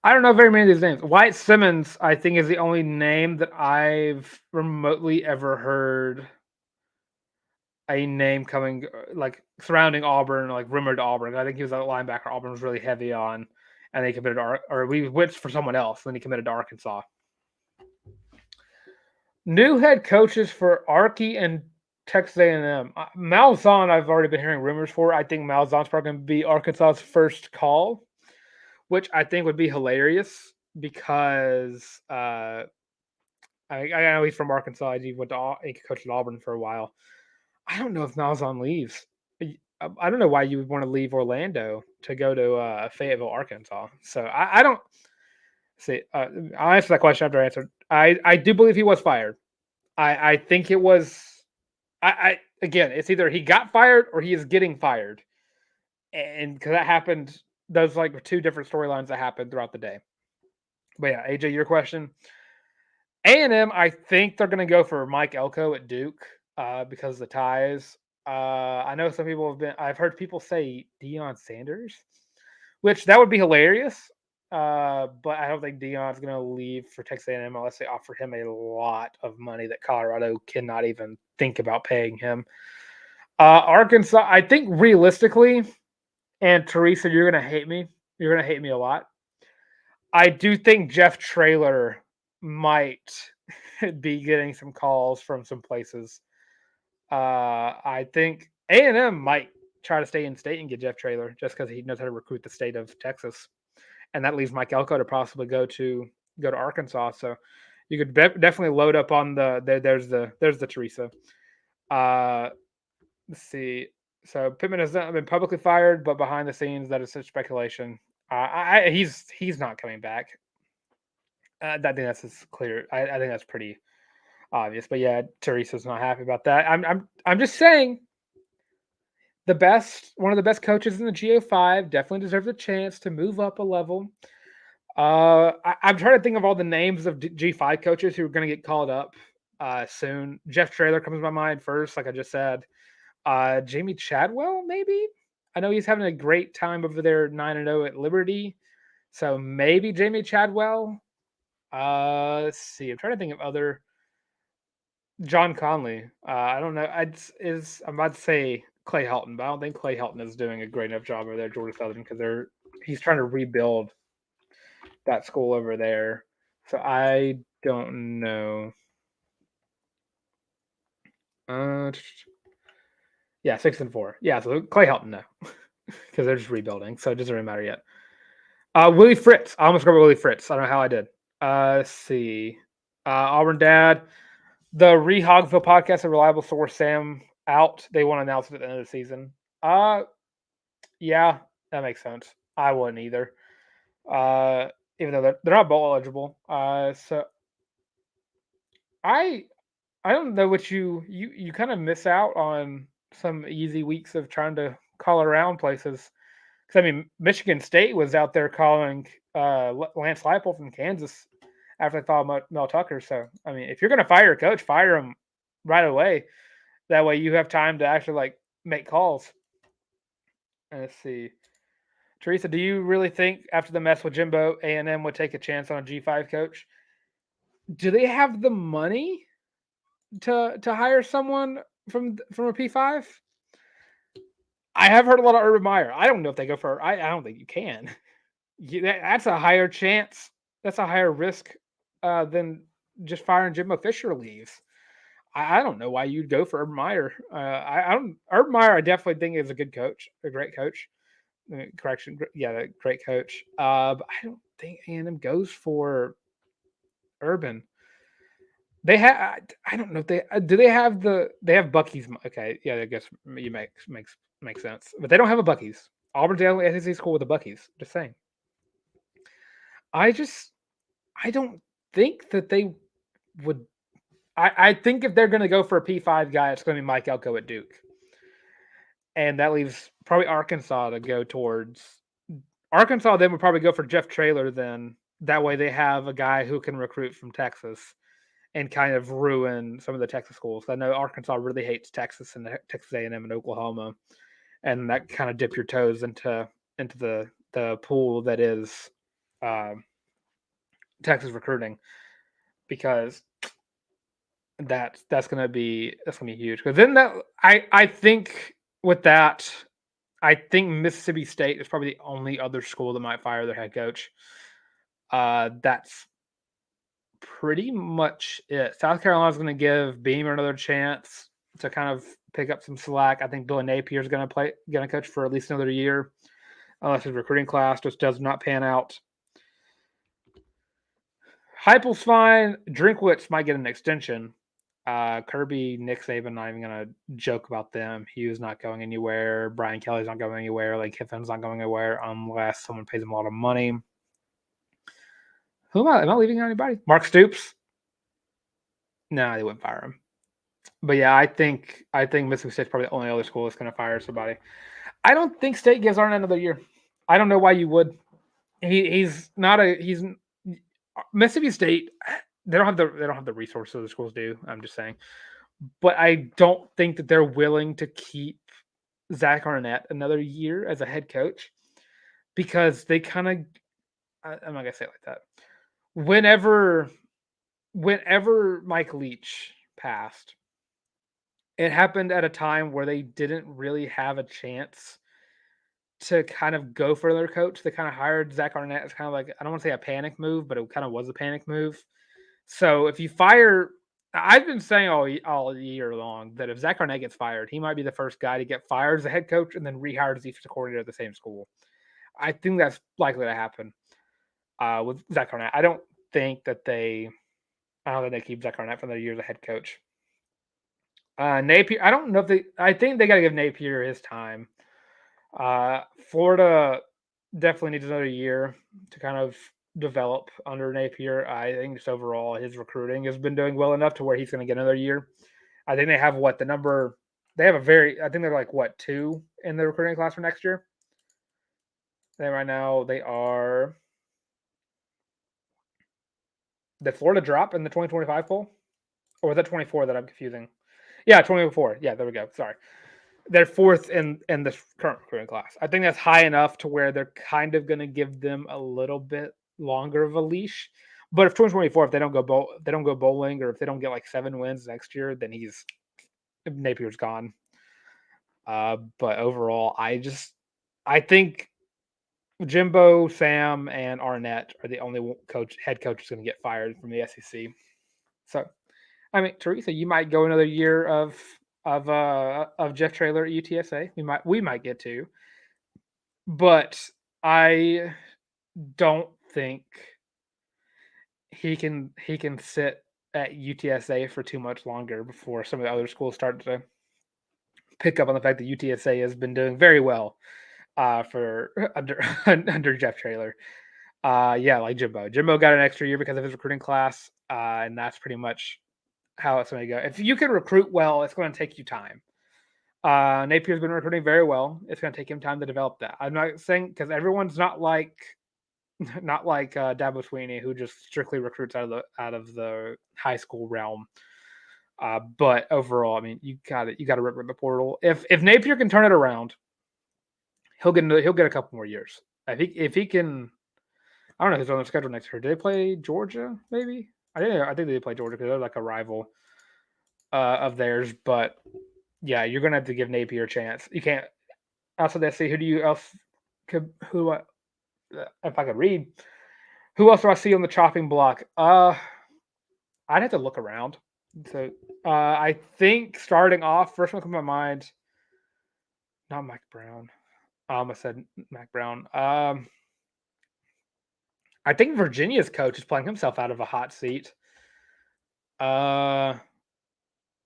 I don't know very many of these names. Wyatt Simmons, I think, is the only name that I've remotely ever heard a name coming, like, surrounding Auburn, like, rumored to Auburn. I think he was a linebacker Auburn was really heavy on, and they committed or we went for someone else, and then he committed to Arkansas. New head coaches for Archie and Texas A&M. Malzahn, I've already been hearing rumors for. I think Malzahn's probably going to be Arkansas's first call, which I think would be hilarious because I know he's from Arkansas. He coached at Auburn for a while. I don't know if Malzahn leaves. I don't know why you would want to leave Orlando to go to Fayetteville, Arkansas. So I don't see. I'll answer that question after I answer. I do believe he was fired. I think it was. Again, it's either he got fired or he is getting fired, and because that happened, those like two different storylines that happened throughout the day. But yeah, AJ, your question. A&M, I think they're going to go for Mike Elko at Duke because of the ties. I know some people I've heard people say Deion Sanders, which that would be hilarious. But I don't think Deion's going to leave for Texas A&M unless they offer him a lot of money that Colorado cannot even think about paying him. Arkansas, I think realistically, and Teresa, you're going to hate me. You're going to hate me a lot. I do think Jeff Traylor might be getting some calls from some places. I think A&M might try to stay in state and get Jeff Traylor just because he knows how to recruit the state of Texas, and that leaves Mike Elko to possibly go to Arkansas. So you could definitely load up on there's the Teresa. Let's see. So Pittman has not been publicly fired, but behind the scenes, that is such speculation. He's not coming back. I think that's clear. I think that's pretty obvious. But yeah, Teresa's not happy about that. I'm just saying one of the best coaches in the GO5 definitely deserves a chance to move up a level. I'm trying to think of all the names of G5 coaches who are going to get called up soon. Jeff Traylor comes to my mind first, like I just said. Jamie Chadwell, maybe. I know he's having a great time over there, 9-0 at Liberty. So maybe Jamie Chadwell. Let's see. I'm trying to think of other. John Conley. I don't know. I'm about to say Clay Helton, but I don't think Clay Helton is doing a great enough job over there at Georgia Southern because he's trying to rebuild that school over there. So I don't know. Yeah, 6-4. Yeah, so Clay Helton, no, because they're just rebuilding, so it doesn't really matter yet. Willie Fritz. I almost got Willie Fritz. I don't know how I did. Let's see. Auburn Dad. The Rehogville podcast, a reliable source, Sam out. They want to announce it at the end of the season. Yeah, that makes sense. I wouldn't either. Even though they're not bowl eligible. So I don't know what you kind of miss out on some easy weeks of trying to call around places. Because I mean, Michigan State was out there calling Lance Leipold from Kansas after they followed Mel Tucker. So I mean, if you're going to fire a coach, fire him right away. That way you have time to actually like make calls. And let's see. Teresa, do you really think after the mess with Jimbo, A&M would take a chance on a G5 coach? Do they have the money to hire someone from a P5? I have heard a lot of Urban Meyer. I don't know if they go for. I don't think you can. That's a higher chance. That's a higher risk than just firing Jimbo Fisher leaves. I don't know why you'd go for Urban Meyer. I don't. Urban Meyer, I definitely think is a good coach, a great coach. Correction, yeah, great coach. But I don't think A&M goes for Urban. They have. I don't know if they do. They have have Bucky's. Okay, yeah, I guess you makes sense. But they don't have a Bucky's. Auburn's the only SEC school with a Bucky's. Just saying. I don't think that they would. I think if they're going to go for a P5 guy, it's going to be Mike Elko at Duke. And that leaves probably Arkansas to go towards. Arkansas then would probably go for Jeff Traylor then. That way they have a guy who can recruit from Texas and kind of ruin some of the Texas schools. I know Arkansas really hates Texas and Texas A&M and Oklahoma. And that kind of dip your toes into the pool that is Texas recruiting, because that's going to be huge. Because then I think with that, I think Mississippi State is probably the only other school that might fire their head coach. That's pretty much it. South Carolina's going to give Beamer another chance to kind of pick up some slack. I think Billy Napier is going to coach for at least another year, unless his recruiting class just does not pan out. Heupel's fine. Drinkwitz might get an extension. Kirby, Nick Saban, not even going to joke about them. Hugh's not going anywhere. Brian Kelly's not going anywhere. Lane Kiffin's not going anywhere unless someone pays him a lot of money. Who am I leaving out anybody? Mark Stoops? No, they wouldn't fire him. But yeah, I think Mississippi State's probably the only other school that's going to fire somebody. I don't think State gives Arnett another year. I don't know why you would. He's Mississippi State. They don't have the resources the schools do. I'm just saying, but I don't think that they're willing to keep Zach Arnett another year as a head coach because they kind of. I'm not gonna say it like that. Whenever Mike Leach passed, it happened at a time where they didn't really have a chance to kind of go for their coach. They kind of hired Zach Arnett as kind of like, I don't want to say a panic move, but it kind of was a panic move. So if you fire, I've been saying all year long that if Zach Arnett gets fired, he might be the first guy to get fired as a head coach and then rehired as defensive coordinator at the same school. I think that's likely to happen with Zach Arnett. I don't think they keep Zach Arnett for another year as a head coach. Napier, I don't know if I think they got to give Napier his time. Florida definitely needs another year to kind of develop under Napier. I think just overall his recruiting has been doing well enough to where he's going to get another year. I think they have I think they're like 2 in the recruiting class for next year. Then right now they are. Did Florida drop in the 2025 poll? Or was that 24 that I'm confusing? Yeah, 24. Yeah, there we go. Sorry. They're 4th in the current recruiting class. I think that's high enough to where they're kind of going to give them a little bit longer of a leash. But if 2024, if they don't go bowling, or if they don't get like 7 wins next year, then Napier's gone. But overall, I think Jimbo, Sam, and Arnett are the only head coaches going to get fired from the SEC. So, I mean, Teresa, you might go another year of Jeff Traylor at UTSA. We might get to, but I don't think he can sit at UTSA for too much longer before some of the other schools start to pick up on the fact that UTSA has been doing very well for under Jeff Traylor. Yeah, like Jimbo. Jimbo got an extra year because of his recruiting class, and that's pretty much how it's going to go. If you can recruit well, it's going to take you time. Napier's been recruiting very well. It's going to take him time to develop that. I'm not saying because everyone's not like Dabo Swinney, who just strictly recruits out of the high school realm. But overall, I mean, you got to rip the portal. If Napier can turn it around, he'll get a couple more years. If he can. I don't know who's on the schedule next year. Did they play Georgia? Maybe I think they play Georgia because they're like a rival of theirs. But yeah, you're gonna have to give Napier a chance. You can't. Also, let's see if I could read, who else do I see on the chopping block? I'd have to look around. So I think starting off, first one comes to my mind. Not Mike Brown. I said Mac Brown. I think Virginia's coach is playing himself out of a hot seat.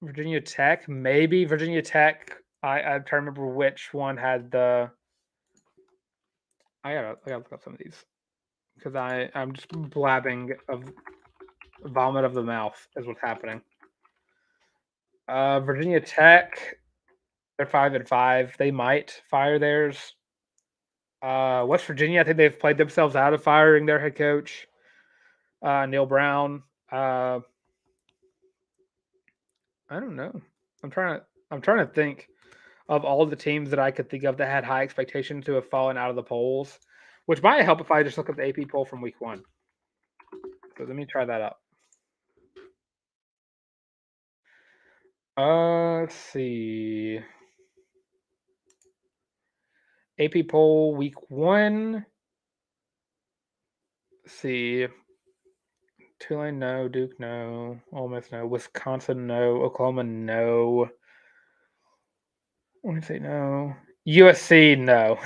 Virginia Tech, maybe Virginia Tech. I'm trying to remember which one had the. I gotta look up some of these because I'm just blabbing of vomit of the mouth is what's happening. Virginia Tech, they're 5-5. They might fire theirs. West Virginia, I think they've played themselves out of firing their head coach, Neil Brown. I don't know. I'm trying to think of all the teams that I could think of that had high expectations to have fallen out of the polls, which might help if I just look at the AP poll from week 1. So let me try that out. Let's see. AP poll week 1. Let's see. Tulane, no. Duke, no. Ole Miss, no. Wisconsin, no. Oklahoma, no. Let me say no. USC, no.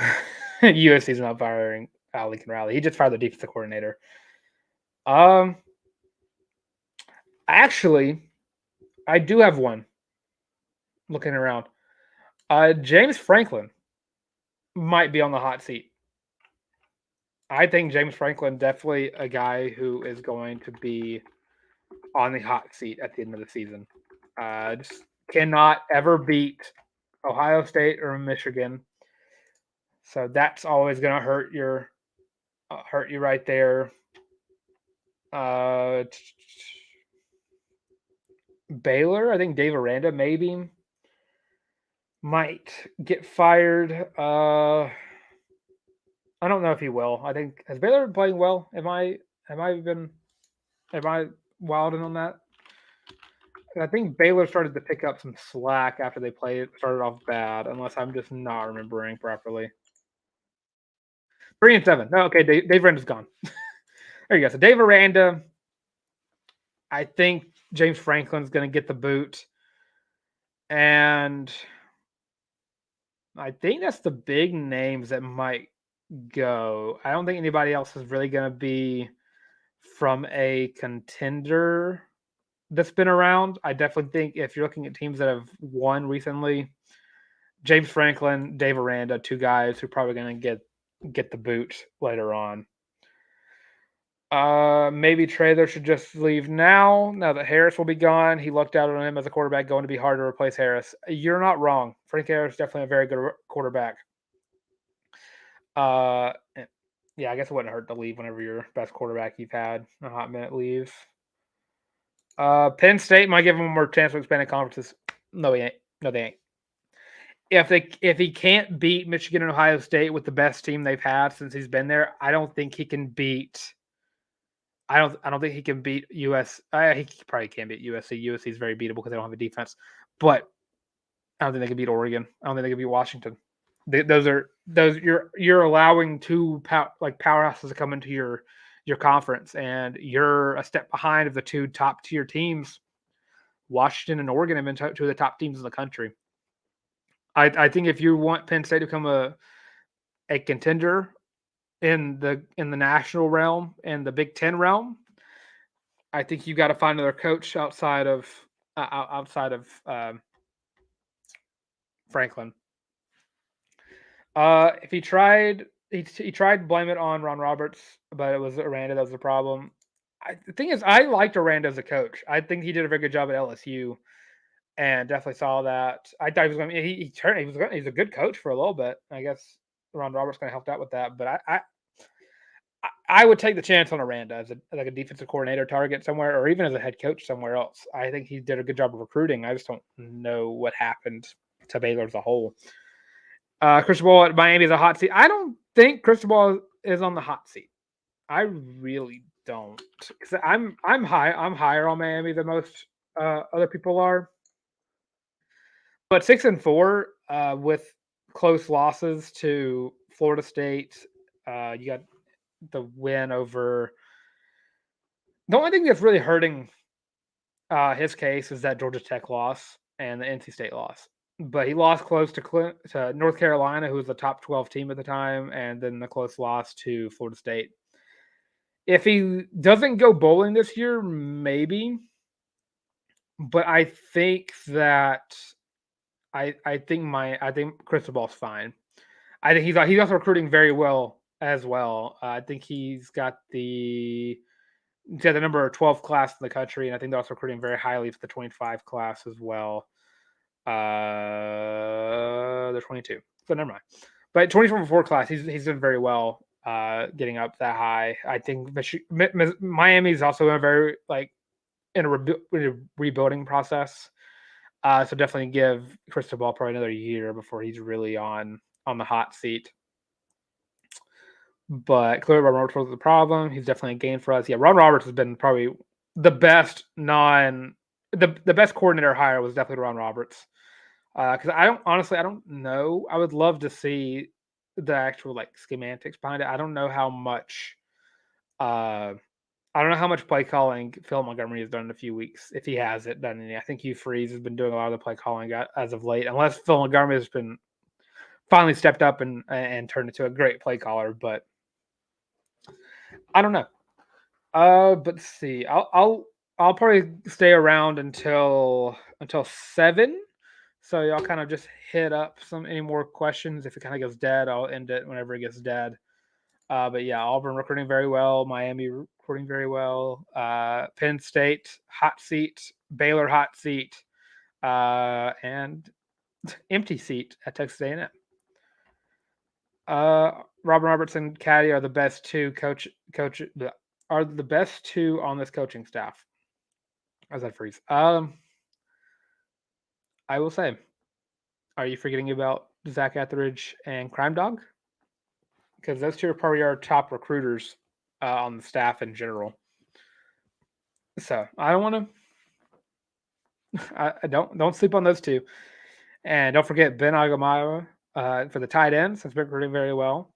USC's not firing Lincoln Riley. He just fired the defensive coordinator. Actually, I do have one. Looking around, James Franklin might be on the hot seat. I think James Franklin definitely a guy who is going to be on the hot seat at the end of the season. Just cannot ever beat Ohio State or Michigan, so that's always going to hurt you right there. Baylor, I think Dave Aranda maybe might get fired. I don't know if he will. I think has Baylor been playing well? Am I wilding on that? I think Baylor started to pick up some slack after they started off bad, unless I'm just not remembering properly. 3-7. No, okay, Dave Aranda's gone. There you go. So Dave Aranda, I think James Franklin's going to get the boot, and I think that's the big names that might go. I don't think anybody else is really going to be from a contender that's been around. I definitely think if you're looking at teams that have won recently, James Franklin, Dave Aranda, two guys who are probably going to get the boot later on. Maybe Traylor should just leave now that Harris will be gone. He looked out on him as a quarterback, going to be hard to replace Harris. You're not wrong. Frank Harris is definitely a very good quarterback. Yeah, I guess it wouldn't hurt to leave whenever your best quarterback you've had a hot minute leaves. Penn State might give him more chance to expand in conferences. No, he ain't. No, they ain't. If he can't beat Michigan and Ohio State with the best team they've had since he's been there, I don't think he can beat. I don't think he can beat US. He probably can beat USC. USC is very beatable because they don't have a defense. But I don't think they can beat Oregon. I don't think they can beat Washington. You're allowing two powerhouses to come into your conference, and you're a step behind of the two top tier teams. Washington and Oregon have been two of the top teams in the country. I think if you want Penn State to become a contender in the national realm and the Big Ten realm, I think you got to find another coach outside of Franklin. If he tried to blame it on Ron Roberts, but it was Aranda that was the problem. The thing is, I liked Aranda as a coach. I think he did a very good job at LSU, and definitely saw that. I thought he was going. He's a good coach for a little bit. I guess Ron Roberts kind of helped out with that, but I would take the chance on Aranda as a defensive coordinator target somewhere, or even as a head coach somewhere else. I think he did a good job of recruiting. I just don't know what happened to Baylor as a whole. Cristobal at Miami is a hot seat. I don't think Cristobal is on the hot seat. I really don't. I'm higher on Miami than most other people are. But 6-4 with close losses to Florida State. You got the win over. The only thing that's really hurting his case is that Georgia Tech loss and the NC State loss. But he lost close to North Carolina, who was the top 12 team at the time, and then the close loss to Florida State. If he doesn't go bowling this year, maybe. But I think that I think Cristobal's fine. I think he's also recruiting very well as well. I think he's got the number 12 class in the country, and I think they're also recruiting very highly for the 25 class as well. They're 22, so never mind. But 24 class, he's done very well, getting up that high. I think Miami's also in a very in a rebuilding process. So definitely give Cristobal probably another year before he's really on the hot seat. But clearly, Ron Roberts was the problem. He's definitely a gain for us. Yeah, Ron Roberts has been probably the best the best coordinator hire was definitely Ron Roberts. Because I don't know. I would love to see the actual schematics behind it. I don't know how much I don't know how much play calling Phil Montgomery has done in a few weeks, if he has it done any. I think Hugh Freeze has been doing a lot of the play calling as of late, unless Phil Montgomery has been finally stepped up and turned into a great play caller. But I don't know. But let's see. I'll probably stay around until 7. So y'all kind of just hit up any more questions. If it kind of goes dead, I'll end it whenever it gets dead. But yeah, Auburn recruiting very well. Miami recruiting very well. Penn State hot seat. Baylor hot seat. And empty seat at Texas A&M. Robin Robertson, Caddy are the best two are the best two on this coaching staff. How's that freeze? I will say, are you forgetting about Zach Etheridge and Crime Dog? Because those two are probably our top recruiters on the staff in general. So I don't want to. I don't sleep on those two, and don't forget Ben Agamaya for the tight ends. Has been recruiting very well.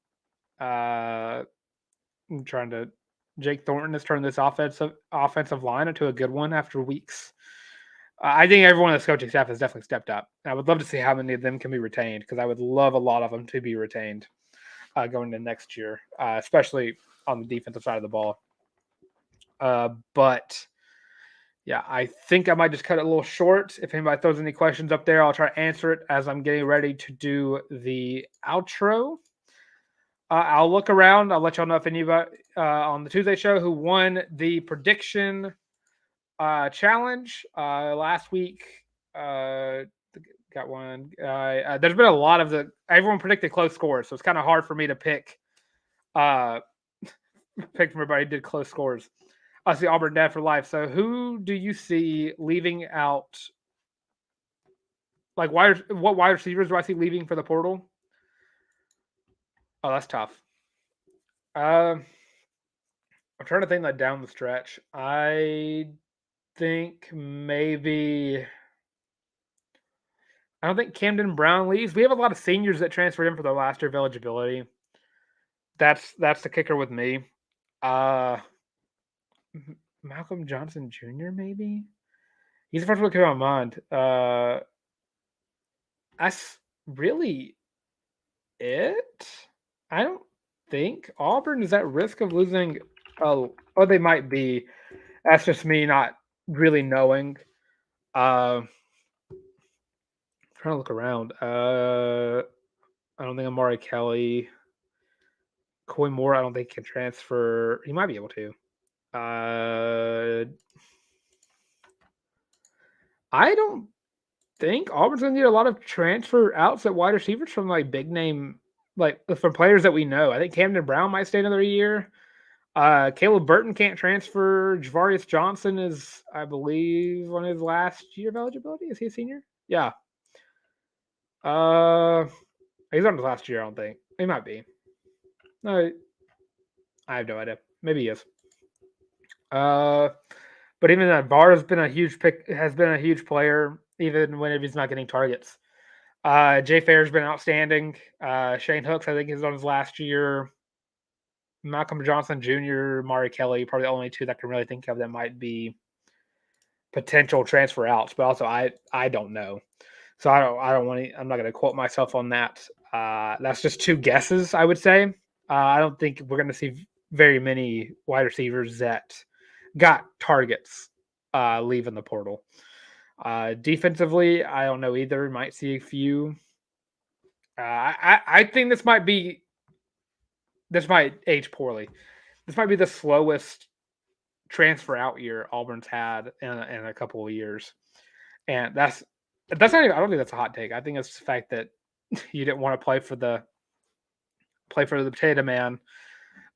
I'm trying to. Jake Thornton has turned this offensive line into a good one after weeks. I think everyone on this coaching staff has definitely stepped up. I would love to see how many of them can be retained, because I would love a lot of them to be retained going into next year, especially on the defensive side of the ball. But yeah, I think I might just cut it a little short. If anybody throws any questions up there, I'll try to answer it as I'm getting ready to do the outro. I'll look around. I'll let y'all know if anybody on the Tuesday show who won the prediction challenge last week. Got one. There's been a lot of everyone predicted close scores, so it's kind of hard for me to pick from everybody who did close scores. I see Auburn Dad for life. So who do you see leaving out? Like what wide receivers do I see leaving for the portal? Oh, that's tough. I'm trying to think that down the stretch. I think maybe. I don't think Camden Brown leaves. We have a lot of seniors that transferred in for their last year of eligibility. That's the kicker with me. Malcolm Johnson Jr. maybe. He's the first one that came to my mind. That's really it. I don't think Auburn is at risk of losing. Oh, they might be. That's just me not really knowing. Trying to look around. I don't think Amari Kelly. Coy Moore, I don't think can transfer. He might be able to. I don't think Auburn's going to need a lot of transfer outs at wide receivers from like big name, like from players that we know. I think Camden Brown might stay another year. Caleb Burton can't transfer. Javarius Johnson is, I believe, on his last year of eligibility. Is he a senior? Yeah. He's on his last year, I don't think. He might be. No, I have no idea. Maybe he is. But even that Barr has been a huge player, even when he's not getting targets. Jay Fair's been outstanding. Shane Hooks, I think, is on his last year. Malcolm Johnson Jr., Mari Kelly, probably the only two that I can really think of that might be potential transfer outs. But also, I don't know, so I don't want to. I'm not going to quote myself on that. That's just two guesses, I would say. I don't think we're going to see very many wide receivers that got targets leaving the portal. Defensively, I don't know either. Might see a few. I think this might age poorly. This might be the slowest transfer out year Auburn's had in a couple of years, and that's not even. I don't think that's a hot take. I think it's the fact that you didn't want to play for the potato man,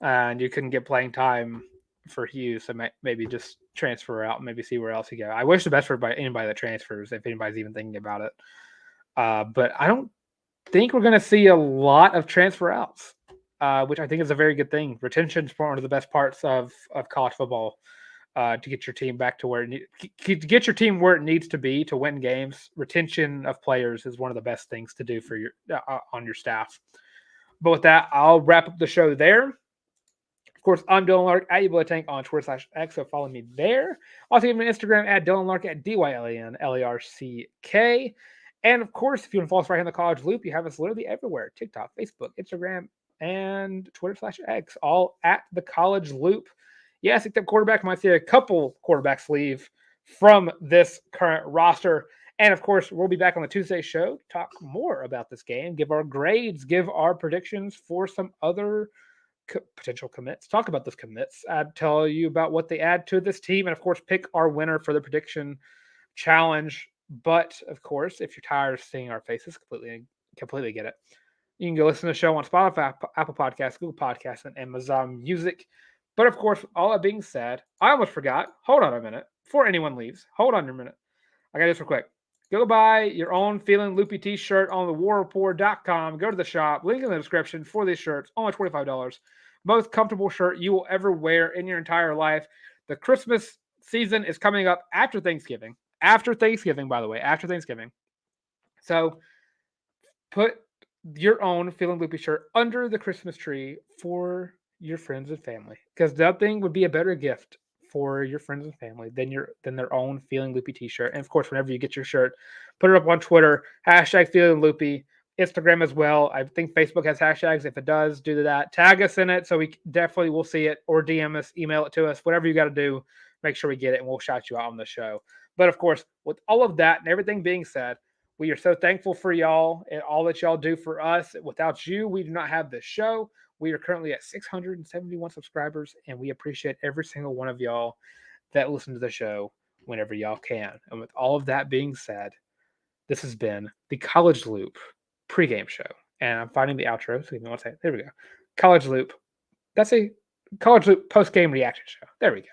and you couldn't get playing time for Hugh, so maybe just transfer out and maybe see where else you go. I wish the best for anybody that transfers, if anybody's even thinking about it. But I don't think we're going to see a lot of transfer outs, which I think is a very good thing. Retention is one of the best parts of college football. To get your team back to where it needs to be to win games. Retention of players is one of the best things to do for your on your staff. But with that, I'll wrap up the show there. Of course, I'm Dylan Larck at Tank on Twitter/X, so follow me there. Also, give me an Instagram at Dylan Larck at DYLANLARCK. And of course, if you want to follow us right here in the College Loop, you have us literally everywhere: TikTok, Facebook, Instagram, and Twitter/X, all at the College Loop. Yes, except quarterback. Might see a couple quarterbacks leave from this current roster. And of course, we'll be back on the Tuesday show to talk more about this game, give our grades, give our predictions for some other potential commits, talk about those commits, tell you about what they add to this team, and of course, pick our winner for the prediction challenge. But of course, if you're tired of seeing our faces, completely get it. You can go listen to the show on Spotify, Apple Podcasts, Google Podcasts, and Amazon Music. But of course, all that being said, I almost forgot. Hold on a minute. Before anyone leaves, hold on a minute. I got this real quick. Go buy your own Feeling Loopy t-shirt on thewarreport.com. Go to the shop. Link in the description for these shirts. Only $25. Most comfortable shirt you will ever wear in your entire life. The Christmas season is coming up after Thanksgiving. After Thanksgiving, by the way. After Thanksgiving. So put your own Feeling Loopy shirt under the Christmas tree for your friends and family, because nothing would be a better gift for your friends and family than their own Feeling Loopy t-shirt. And of course, whenever you get your shirt, put it up on Twitter, #Feeling Loopy, Instagram as well. I think Facebook has hashtags. If it does, do that. Tag us in it so we definitely will see it, or DM us, email it to us, whatever you got to do. Make sure we get it, and we'll shout you out on the show. But of course, with all of that and everything being said, we are so thankful for y'all and all that y'all do for us. Without you, we do not have this show. We are currently at 671 subscribers, and we appreciate every single one of y'all that listen to the show whenever y'all can. And with all of that being said, this has been the College Loop pregame show. And I'm finding the outro, so you know what to say. There we go. College Loop. That's a College Loop post-game reaction show. There we go.